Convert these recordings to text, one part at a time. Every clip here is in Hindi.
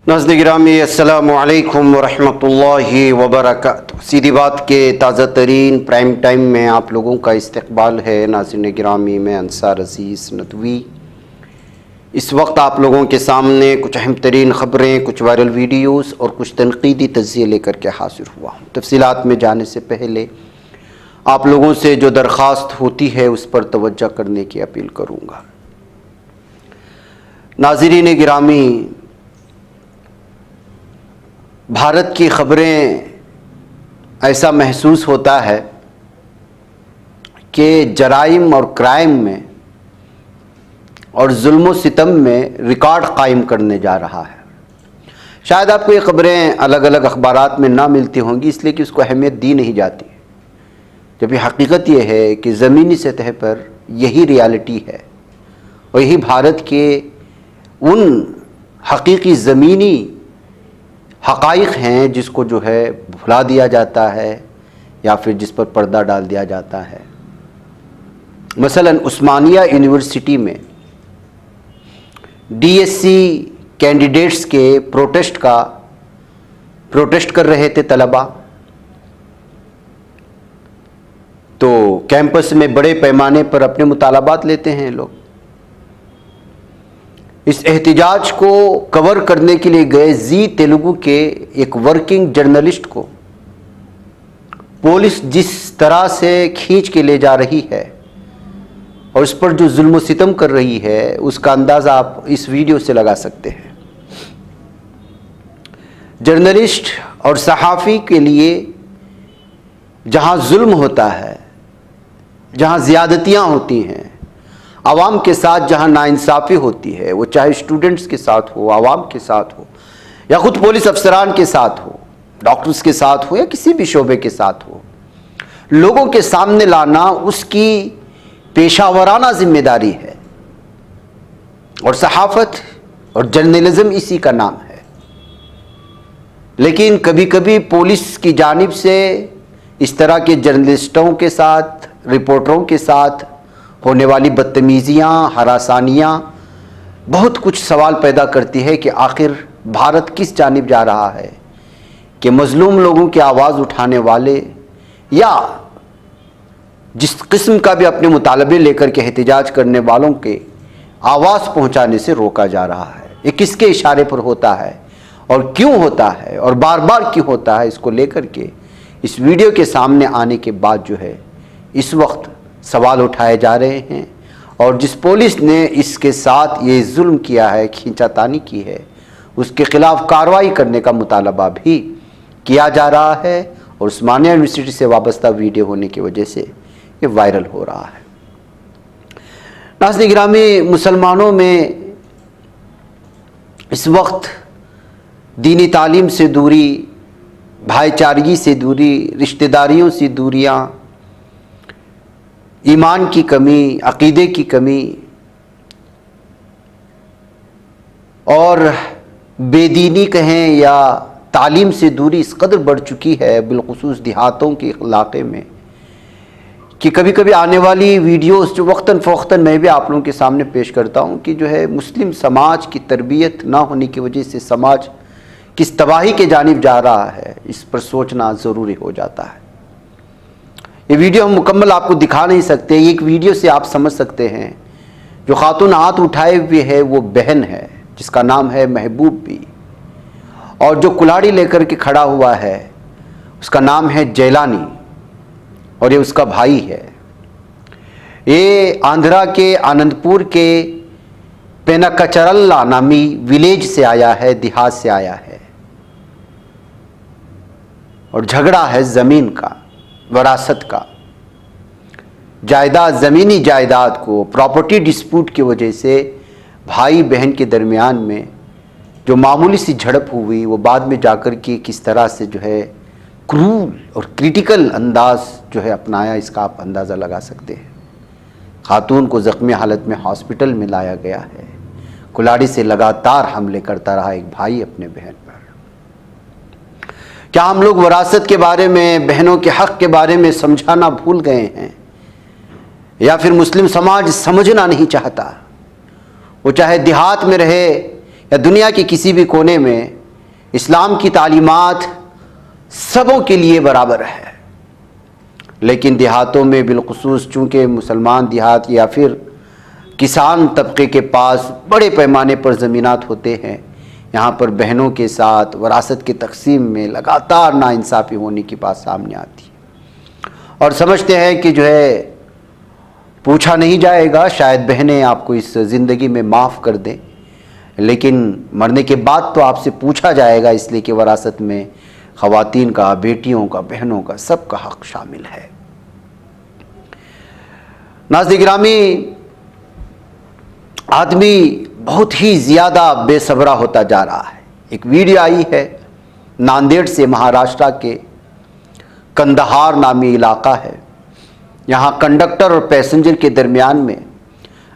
नाज़रीन गिरामी अस्सलामु अलैकुम वरहमतुल्लाहि वबरकातुहू। सीधी बात के ताज़ा तरीन प्राइम टाइम में आप लोगों का इस्तकबाल है। नाज़रीन गिरामी में अंसार अज़ीज़ नदवी इस वक्त आप लोगों के सामने कुछ अहम तरीन ख़बरें, कुछ वायरल वीडियोस और कुछ तनक़ीदी तज़किये लेकर के हाज़िर हुआ हूँ। तफ़सीलात में जाने से पहले आप लोगों से जो दरख्वास्त होती है उस पर तवज्जो करने की अपील करूँगा। नाज़रीन गिरामी, भारत की ख़बरें ऐसा महसूस होता है कि जराइम और क्राइम में और जुल्म सितम में रिकॉर्ड कायम करने जा रहा है। शायद आपको ये ख़बरें अलग अलग अखबारात में ना मिलती होंगी, इसलिए कि उसको अहमियत दी नहीं जाती, जबकि हकीकत ये है कि ज़मीनी सतह पर यही रियलिटी है और यही भारत के उन हकीकी ज़मीनी हक़ाइक़ हैं जिसको जो है भुला दिया जाता है या फिर जिस पर पर्दा डाल दिया जाता है। मसलन उस्मानिया यूनिवर्सिटी में डीएससी कैंडिडेट्स के प्रोटेस्ट कर रहे थे तलबा, तो कैंपस में बड़े पैमाने पर अपने मुतालबात लेते हैं लोग। इस एहतिजाज को कवर करने के लिए गए जी तेलुगु के एक वर्किंग जर्नलिस्ट को पुलिस जिस तरह से खींच के ले जा रही है और उस पर जो जुल्म सितम कर रही है, उसका अंदाज़ा आप इस वीडियो से लगा सकते हैं। जर्नलिस्ट और सहाफ़ी के लिए जहां जुल्म होता है, जहां ज़्यादतियाँ होती हैं, आवाम के साथ जहां नाइंसाफ़ी होती है, वो चाहे स्टूडेंट्स के साथ हो, आवाम के साथ हो, या ख़ुद पुलिस अफसरान के साथ हो, डॉक्टर्स के साथ हो, या किसी भी शोबे के साथ हो, लोगों के सामने लाना उसकी पेशावराना जिम्मेदारी है। और सहाफ़त और जर्नलिज़म इसी का नाम है। लेकिन कभी कभी पुलिस की जानिब से इस तरह के जर्नलिस्टों के साथ, रिपोर्टरों के साथ होने वाली बदतमीज़ियाँ, हरासानियाँ बहुत कुछ सवाल पैदा करती है कि आखिर भारत किस जानिब जा रहा है, कि मज़लूम लोगों की आवाज़ उठाने वाले या जिस किस्म का भी अपने मुतालबे लेकर के एहतिजाज करने वालों के आवाज़ पहुँचाने से रोका जा रहा है। ये किसके इशारे पर होता है और क्यों होता है और बार बार क्यों होता है, इसको लेकर के इस वीडियो के सामने आने के बाद जो है इस वक्त सवाल उठाए जा रहे हैं। और जिस पुलिस ने इसके साथ ये जुल्म किया है, खींचातानी की है, उसके ख़िलाफ़ कार्रवाई करने का मुतालबा भी किया जा रहा है। और उस्मानिया यूनिवर्सिटी से वाबस्ता वीडियो होने की वजह से ये वायरल हो रहा है। नाज़रीन गिरामी, मुसलमानों में इस वक्त दीनी तालीम से दूरी, भाईचारगी से दूरी, रिश्तेदारियों से दूरियाँ, ईमान की कमी, अक़ीदे की कमी और बेदीनी कहें या तालीम से दूरी इस कदर बढ़ चुकी है, बिलख़ुसूस देहातों के इलाक़े में, कि कभी कभी आने वाली वीडियोस जो वक्तन फ़वक्तन मैं भी आप लोगों के सामने पेश करता हूँ कि जो है मुस्लिम समाज की तरबियत ना होने की वजह से समाज किस तबाही के जानिब जा रहा है, इस पर सोचना ज़रूरी हो जाता है। ये वीडियो हम मुकम्मल आपको दिखा नहीं सकते। एक वीडियो से आप समझ सकते हैं जो खातून हाथ उठाए हुए है वो बहन है जिसका नाम है महबूब बी, और जो कुल्हाड़ी लेकर के खड़ा हुआ है उसका नाम है जैलानी और ये उसका भाई है। ये आंध्रा के आनंदपुर के पेनाकचरल्ला नामी विलेज से आया है, देहात से आया है, और झगड़ा है ज़मीन का, वरासत का। जायदाद, ज़मीनी जायदाद को प्रॉपर्टी डिस्प्यूट की वजह से भाई बहन के दरमियान में जो मामूली सी झड़प हुई, वो बाद में जाकर के किस तरह से जो है क्रूर और क्रिटिकल अंदाज जो है अपनाया, इसका आप अंदाज़ा लगा सकते हैं। खातून को ज़ख्मी हालत में हॉस्पिटल में लाया गया है। कुल्हाड़ी से लगातार हमले करता रहा एक भाई अपने बहन पर। क्या हम लोग वरासत के बारे में, बहनों के हक़ के बारे में समझाना भूल गए हैं, या फिर मुस्लिम समाज समझना नहीं चाहता? वो चाहे देहात में रहे या दुनिया के किसी भी कोने में, इस्लाम की तालीमात सबों के लिए बराबर है, लेकिन देहातों में बिलखुसूस चूँकि मुसलमान देहात या फिर किसान तबके के पास बड़े पैमाने पर ज़मीनात होते हैं, यहाँ पर बहनों के साथ वरासत के तकसीम में लगातार नाइंसाफ़ी होने की बात सामने आती है और समझते हैं कि जो है पूछा नहीं जाएगा, शायद बहनें आपको इस ज़िंदगी में माफ़ कर दें, लेकिन मरने के बाद तो आपसे पूछा जाएगा, इसलिए कि वरासत में ख़वातीन का, बेटियों का, बहनों का सबका हक़ शामिल है। नाज़रीन गिरामी, आदमी बहुत ही ज़्यादा बेसब्रा होता जा रहा है। एक वीडियो आई है नांदेड़ से, महाराष्ट्र के कंदहार नामी इलाका है। यहाँ कंडक्टर और पैसेंजर के दरमियान में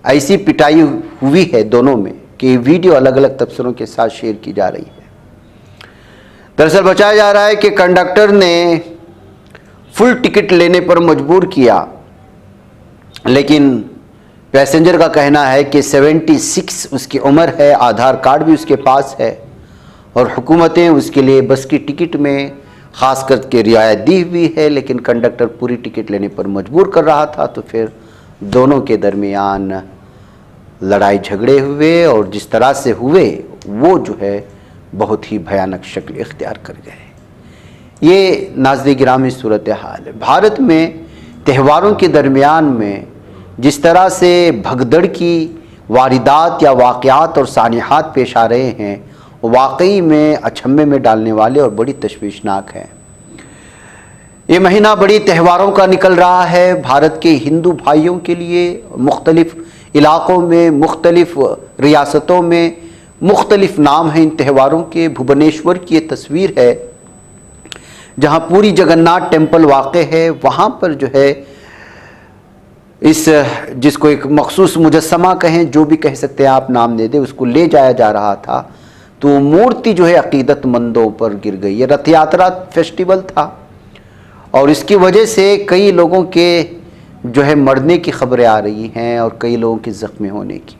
ऐसी पिटाई हुई है दोनों में कि वीडियो अलग अलग तबसरों के साथ शेयर की जा रही है। दरअसल बताया जा रहा है कि कंडक्टर ने फुल टिकट लेने पर मजबूर किया, लेकिन पैसेंजर का कहना है कि 76 उसकी उम्र है, आधार कार्ड भी उसके पास है और हुकूमतें उसके लिए बस की टिकट में ख़ास करके रियायत दी हुई है, लेकिन कंडक्टर पूरी टिकट लेने पर मजबूर कर रहा था। तो फिर दोनों के दरमियान लड़ाई झगड़े हुए और जिस तरह से हुए वो जो है बहुत ही भयानक शक्ल इख्तियार कर गए। ये नाज़रीन गिरामी सूरत हाल है। भारत में त्योहारों के दरमियान में जिस तरह से भगदड़ की वारिदात या वाक़यात और सानिहात पेश आ रहे हैं, वाकई में अचंभे में डालने वाले और बड़ी तशवीशनाक है। ये महीना बड़ी त्योहारों का निकल रहा है भारत के हिंदू भाइयों के लिए। मुख्तलिफ़ इलाक़ों में, मुख्तलिफ़ रियासतों में मुख्तलिफ़ नाम हैं इन त्योहारों के। भुवनेश्वर की ये तस्वीर है जहाँ पूरी जगन्नाथ टेम्पल वाक़े है। वहाँ पर जो है इस जिसको एक मखसूस मुजस्समा कहें, जो भी कह सकते हैं आप, नाम दे दे, उसको ले जाया जा रहा था तो मूर्ति जो है अकीदतमंदों पर गिर गई। ये रथ यात्रा फेस्टिवल था और इसकी वजह से कई लोगों के जो है मरने की खबरें आ रही हैं और कई लोगों के ज़ख्मी होने की।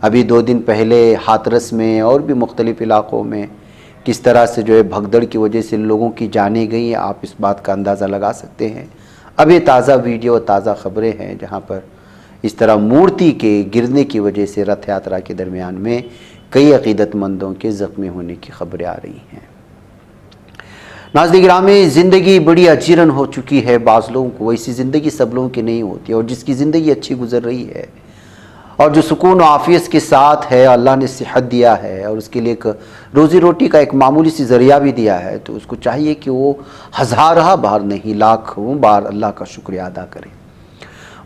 अभी 2 दिन पहले हाथरस में और भी मुख्तलिफ़ इलाक़ों में किस तरह से जो है भगदड़ की वजह से लोगों की जानें गई, आप इस बात का अंदाज़ा लगा सकते हैं। अब ये ताज़ा वीडियो, ताज़ा ख़बरें हैं जहाँ पर इस तरह मूर्ति के गिरने की वजह से रथ यात्रा के दरमियान में कई अक़ीदतमंदों के ज़ख्मी होने की खबरें आ रही हैं। नाज़रीन गिरामी, ज़िंदगी बड़ी अजीरन हो चुकी है बाज़ लोगों को। वैसी ज़िंदगी सब लोगों की नहीं होती और जिसकी ज़िंदगी अच्छी गुजर रही है और जो सुकून और आफ़ियत के साथ है, अल्लाह ने सेहत दिया है और उसके लिए एक रोज़ी रोटी का एक मामूली सी ज़रिया भी दिया है, तो उसको चाहिए कि वो हज़ारा बार नहीं लाखों बार अल्लाह का शुक्रिया अदा करे।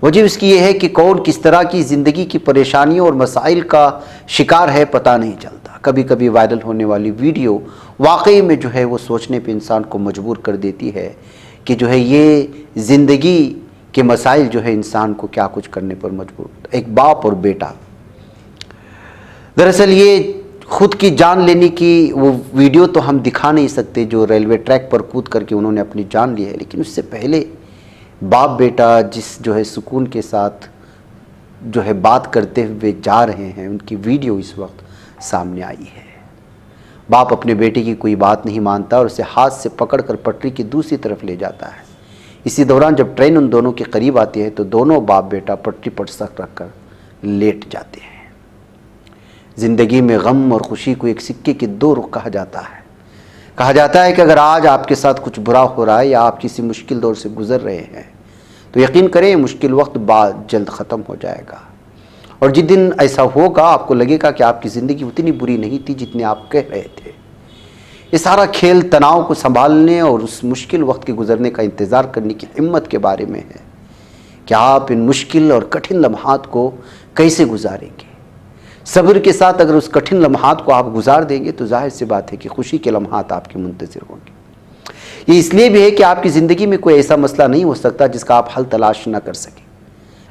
वजह इसकी ये है कि कौन किस तरह की ज़िंदगी की परेशानियों और मसाइल का शिकार है पता नहीं चलता। कभी कभी वायरल होने वाली वीडियो वाकई में जो है वो सोचने पे इंसान को मजबूर कर देती है कि जो है ये ज़िंदगी के मसाइल जो है इंसान को क्या कुछ करने पर मजबूर। एक बाप और बेटा, दरअसल ये खुद की जान लेने की वो वीडियो तो हम दिखा नहीं सकते जो रेलवे ट्रैक पर कूद करके उन्होंने अपनी जान ली है, लेकिन उससे पहले बाप बेटा जिस जो है सुकून के साथ जो है बात करते हुए जा रहे हैं, उनकी वीडियो इस वक्त सामने आई है। बाप अपने बेटे की कोई बात नहीं मानता और उसे हाथ से पकड़कर पटरी की दूसरी तरफ ले जाता है। इसी दौरान जब ट्रेन उन दोनों के करीब आती है तो दोनों बाप बेटा पटरी पर सर रखकर लेट जाते हैं। ज़िंदगी में गम और खुशी को एक सिक्के के 2 रुख कहा जाता है। कहा जाता है कि अगर आज आपके साथ कुछ बुरा हो रहा है या आप किसी मुश्किल दौर से गुजर रहे हैं तो यकीन करें मुश्किल वक्त बाद जल्द ख़त्म हो जाएगा और जिस दिन ऐसा होगा आपको लगेगा कि आपकी ज़िंदगी उतनी बुरी नहीं थी जितनी आप कह रहे थे। ये सारा खेल तनाव को संभालने और उस मुश्किल वक्त के गुजरने का इंतज़ार करने की हिम्मत के बारे में है कि आप इन मुश्किल और कठिन लम्हात को कैसे गुजारेंगे। सब्र के साथ अगर उस कठिन लम्हात को आप गुजार देंगे तो जाहिर सी बात है कि खुशी के लम्हात आपके मुंतज़िर होंगे। ये इसलिए भी है कि आपकी ज़िंदगी में कोई ऐसा मसला नहीं हो सकता जिसका आप हल तलाश ना कर सकें,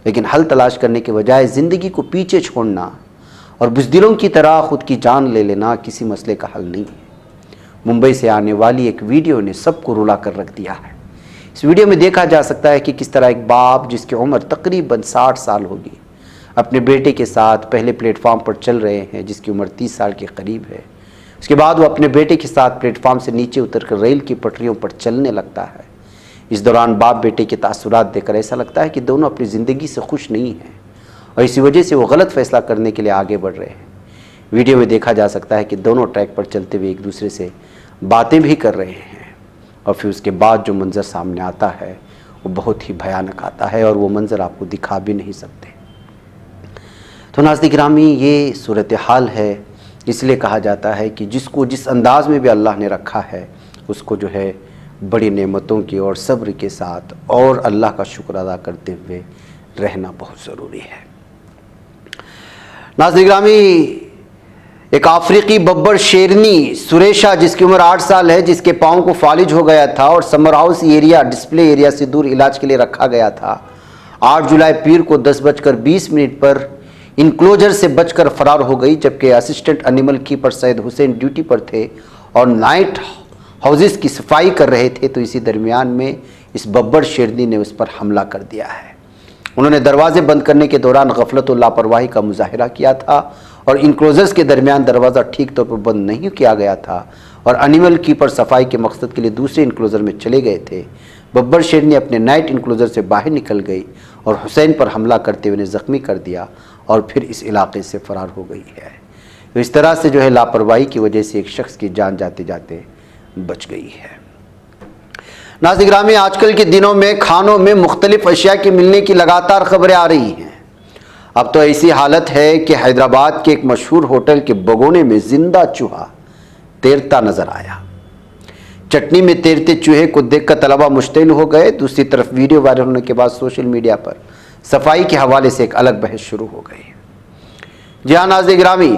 लेकिन हल तलाश करने के बजाय ज़िंदगी को पीछे छोड़ना और बुज़दिलों की तरह ख़ुद की जान ले लेना किसी मसले का हल नहीं है। मुंबई से आने वाली एक वीडियो ने सबको रुला कर रख दिया है। इस वीडियो में देखा जा सकता है कि किस तरह एक बाप जिसकी उम्र तकरीबन 60 साल होगी अपने बेटे के साथ पहले प्लेटफॉर्म पर चल रहे हैं, जिसकी उम्र 30 साल के करीब है। उसके बाद वो अपने बेटे के साथ प्लेटफॉर्म से नीचे उतरकर रेल की पटरियों पर चलने लगता है। इस दौरान बाप बेटे के तासुरात देखकर ऐसा लगता है कि दोनों अपनी ज़िंदगी से खुश नहीं हैं और इसी वजह से वो गलत फैसला करने के लिए आगे बढ़ रहे हैं। वीडियो में देखा जा सकता है कि दोनों ट्रैक पर चलते हुए एक दूसरे से बातें भी कर रहे हैं और फिर उसके बाद जो मंज़र सामने आता है वो बहुत ही भयानक आता है और वो मंज़र आपको दिखा भी नहीं सकते। तो नाज़रीन गिरामी, ये सूरत हाल है। इसलिए कहा जाता है कि जिसको जिस अंदाज़ में भी अल्लाह ने रखा है उसको जो है बड़ी नेमतों की और सब्र के साथ और अल्लाह का शुक्र अदा करते हुए रहना बहुत ज़रूरी है। नाज़रीन गिरामी, एक अफ्रीकी बब्बर शेरनी सुरेशा जिसकी उम्र 8 साल है, जिसके पाँव को फालिज हो गया था और summer house area display area से दूर इलाज के लिए रखा गया था, 8 जुलाई पीर को 10:20 पर इनक्लोजर से बचकर फरार हो गई। जबकि assistant animal keeper Syed Hussain duty पर थे और नाइट हाउसेस की सफाई कर रहे थे। तो इसी दरमियान में इस बब्बर शेरनी ने उस पर हमला कर दिया है। उन्होंने दरवाजे बंद करने के दौरान गफलत और लापरवाही का मुजाहिरा किया था और इनक्लोजर्स के दरमियान दरवाज़ा ठीक तौर पर बंद नहीं किया गया था और एनिमल कीपर सफाई के मकसद के लिए दूसरे इनक्लोजर में चले गए थे। बब्बर शेरनी अपने नाइट इनक्लोजर से बाहर निकल गई और हुसैन पर हमला करते हुए उन्हें ज़ख्मी कर दिया और फिर इस इलाके से फ़रार हो गई है। तो इस तरह से जो है लापरवाही की वजह से एक शख्स की जान जाते जाते बच गई है। नाज़रीन गिरामी, आजकल के दिनों में खानों में मुख्तलिफ अशिया की मिलने की लगातार खबरें आ रही हैं। अब तो ऐसी हालत है कि हैदराबाद के एक मशहूर होटल के बगोने में जिंदा चूहा तैरता नजर आया। चटनी में तैरते चूहे को देखकर तलबा मुश्तिल हो गए। दूसरी तरफ वीडियो वायरल होने के बाद सोशल मीडिया पर सफाई के हवाले से एक अलग बहस शुरू हो गई। जी हाँ नाज़रीन गिरामी,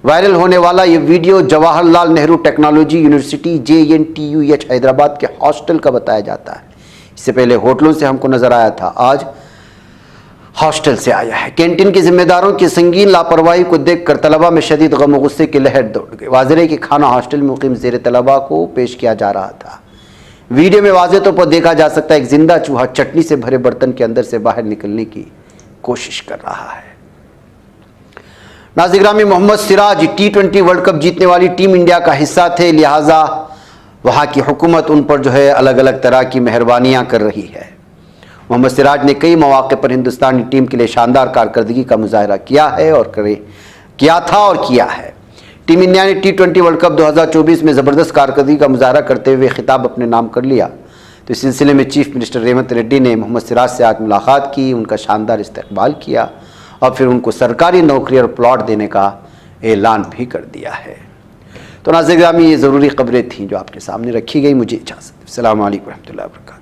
वायरल होने वाला ये video Jawaharlal Nehru technology university JNTUH Hyderabad के हॉस्टल का बताया जाता है। इससे पहले होटलों से हमको नजर आया था, आज हॉस्टल से आया है। कैंटीन के जिम्मेदारों की संगीन लापरवाही को देखकर तलबा में शदीद गम गुस्से की लहर दौड़ गई। वाज़ेह है कि खाना हॉस्टल में मुकीम ज़ेर तलबा को पेश किया जा रहा था। वीडियो में वाज़ेह तौर पर देखा जा सकता है एक जिंदा चूहा चटनी से भरे बर्तन के अंदर से बाहर निकलने की कोशिश कर रहा है। नाज़रीन गिरामी, Mohammad Siraj T20 world cup जीतने वाली टीम इंडिया का हिस्सा थे, लिहाजा वहाँ की हुकूमत उन पर जो है अलग अलग तरह की मेहरबानियाँ कर रही है। मोहम्मद सिराज ने कई मौके पर हिंदुस्तानी टीम के लिए शानदार कारकर्दगी का मुजाहरा किया है और किया था और किया है। टीम इंडिया ने T20 वर्ल्ड कप 2024 में ज़बरदस्त कारकर्दगी का मुजाहरा करते हुए खिताब अपने नाम कर लिया। तो इस सिलसिले में चीफ मिनिस्टर रेवंत रेड्डी ने मोहम्मद सिराज से आज मुलाकात की, उनका शानदार इस्तकबाल किया और फिर उनको सरकारी नौकरी और प्लॉट देने का ऐलान भी कर दिया है। तो नाज़रीन गिरामी, ये ज़रूरी खबरें थीं जो आपके सामने रखी गई। मुझे इजाज़त। अस्सलाम वालेकुम रहमतुल्लाहि व बरकातुहू।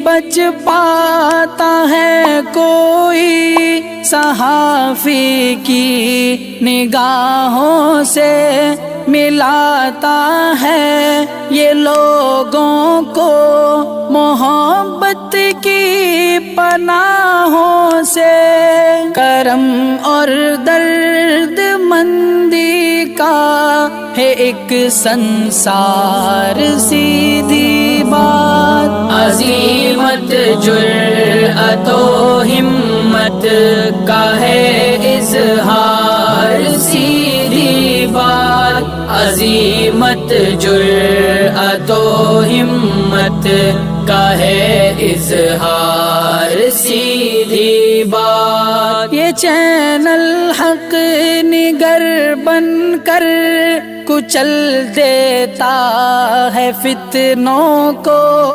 बच पाता है कोई सहाफ़ी की निगाहों से, मिलाता है ये लोगों को मोहब्बत की पनाहों से। करम और दर्द मंदी का है एक संसार, सीधी बात। अज़ीमत जुर्अतो हिम्मत का है इज़हार, सीधी बात। अज़ीमत जुर्अतो हिम्मत का है इज़हार, सीधी बात। ये चैनल हक निगर बनकर कुचल देता है फितनों को।